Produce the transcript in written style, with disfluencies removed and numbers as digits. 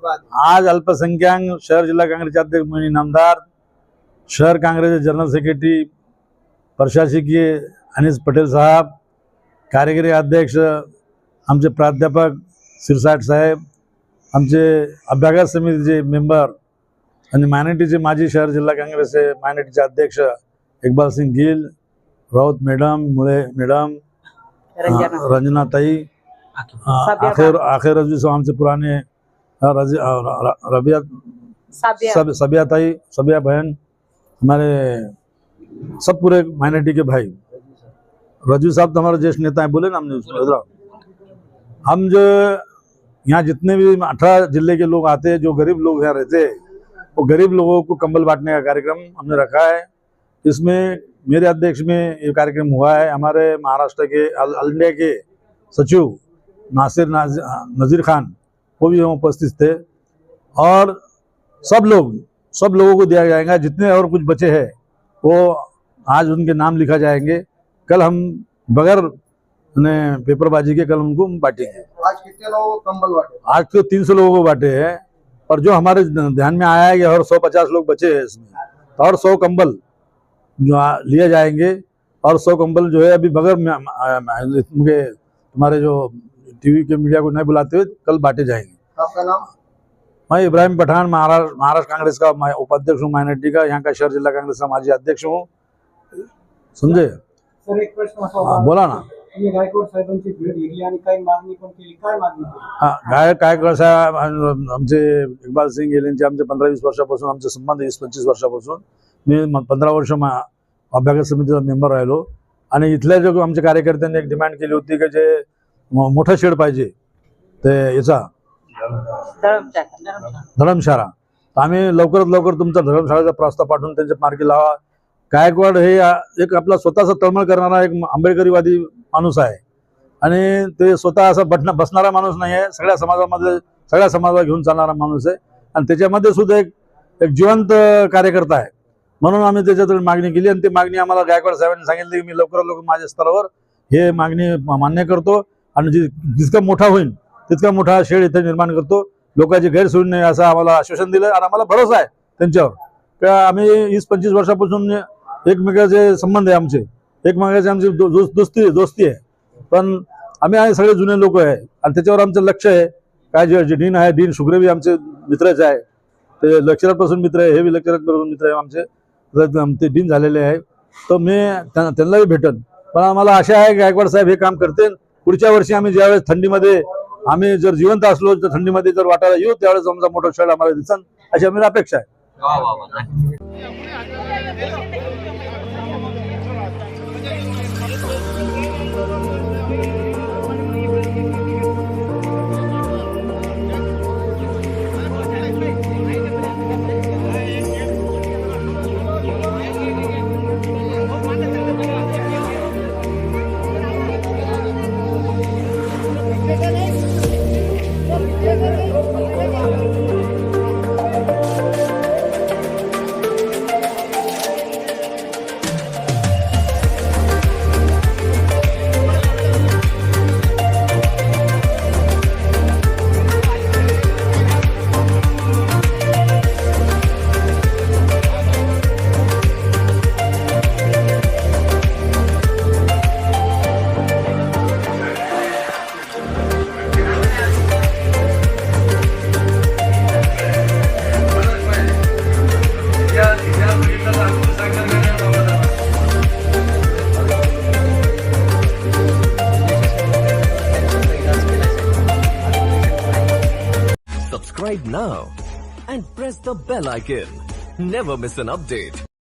आज अल्पसंख्याक शहर जिल्हा काँग्रेसचे अध्यक्ष मोहिनी नामदार, शहर काँग्रेसचे जनरल सेक्रेटरी प्रशासकीय अनिस पटेल साहब, कार्यकारी अध्यक्ष आमचे प्राध्यापक सिरसाट साहेब, आमचे अभ्यागत समितीचे मेंबर आणि मायनॉरिटीचे माजी शहर जिल्हा काँग्रेसचे मायनॉरिटीचे अध्यक्ष इकबाल सिंग गिल, राउत मैडम, मुळे मैडम, रंजनाताई, आखिर रजवी साहब, आमचे पुराने रबिया सबियाताई, सबिया बहन, हमारे सब पूरे माइनॉरिटी के भाई। रजवी साहब तो हमारे ज्येष्ठ नेता हैं, बोले ना हमने। हम जो यहाँ जितने भी 18 जिले के लोग आते हैं, जो गरीब लोग यहाँ रहते हैं, वो गरीब लोगों को कंबल बांटने का कार्यक्रम हमने रखा है। इसमें मेरे अध्यक्ष में ये कार्यक्रम हुआ है। हमारे महाराष्ट्र के ऑल इंडिया के सचिव नासिर नज़ीर खान वो भी उपस्थित थे, और सब लोगों को दिया जाएगा। जितने और कुछ बचे हैं वो आज उनके नाम लिखा जाएंगे। कल हम बगैर पेपरबाजी के कल उनको बांटेंगे। आज कितने लोगों को कंबल बांटे? आज तो 300 लोगों को बांटे हैं, और जो हमारे ध्यान में आया है कि और 150 लोग बचे हैं इसमें, तो और 100 कंबल जो लिए जाएंगे। और 100 कंबल जो है अभी बगैर तुम्हारे जो टीवी के मीडिया को नहीं बुलाते हुए कल बांटे जाएंगे। आपका नाम? मैं इब्राहिम पठान, महाराष्ट्र कांग्रेस का उपाध्यक्ष हूँ, माइनॉरिटी का, यहाँ का शहर जिला कांग्रेस का माजी अध्यक्ष हूँ। समझे सर, एक प्रश्न बोला ना। गायकवाड साहेबांची भेट घेतली आणि काही मागणी पण केली, काय मागणी काय केली? गायकवाड साहेब आमचे इकबाल सिंग यांचे आमचे 15-20 वर्षापासून आमचे संबंध, 20-25 वर्षापासून मी 15 वर्ष अभ्यागत समितीचा मेंबर राहिलो। आणि इथल्या जो आमच्या कार्यकर्त्यांनी एक डिमांड केली होती की जे मोठा शेड पाहिजे ते याचा धर्मशाळा, तर आम्ही लवकरात लवकर तुमचा धर्मशाळेचा प्रस्ताव पाठवून त्यांच्या मार्गी लावा। गायकवाड हे एक आपला स्वतःचा तळमळ करणारा एक आंबेडकरीवादी माणूस आहे, आणि ते स्वतः असा बसणारा माणूस नाही आहे। सगळ्या समाजाला घेऊन चालणारा माणूस आहे, आणि त्याच्यामध्ये सुद्धा एक जिवंत कार्यकर्ता आहे। म्हणून आम्ही त्याच्याकडे मागणी केली, आणि ती मागणी आम्हाला गायकवाड साहेबांनी सांगितली की मी लवकरात लवकर माझ्या स्तरावर हे मागणी मान्य करतो, आणि जितका मोठा होईल तितका मोठा शेड इथे निर्माण करतो, लोकांची गैरसोय नाही असं आम्हाला आश्वासन दिलं। आणि आम्हाला भरोसा आहे त्यांच्यावर की आम्ही 20-25 वर्षापासून एकमेकाचे संबंध आहे, आमचे एकमेकाचे आमची दोस्ती आहे, पण आम्ही सगळे जुने लोक आहे, आणि त्याच्यावर आमचं लक्ष आहे। काय जे डीन आहे, डीन शुक्रेवी आमचे मित्रच आहे, ते लेक्चररपासून मित्र आहे, हे बी लेक्चररपासून मित्र आहे आमचे, ते डीन झालेले आहे। तर मी त्यांनाही भेटन, पण आम्हाला आशा आहे गायकवाड साहेब हे काम करतील। पुढच्या वर्षी आम्ही ज्यावेळेस थंडीमध्ये आम्ही जर जिवंत असलो तर थंडीमध्ये जर वाटायला येऊ त्यावेळेस आमचा मोठा शेड आम्हाला दिसन अशी आम्हाला अपेक्षा आहे। Subscribe now and press the bell icon. Never miss an update.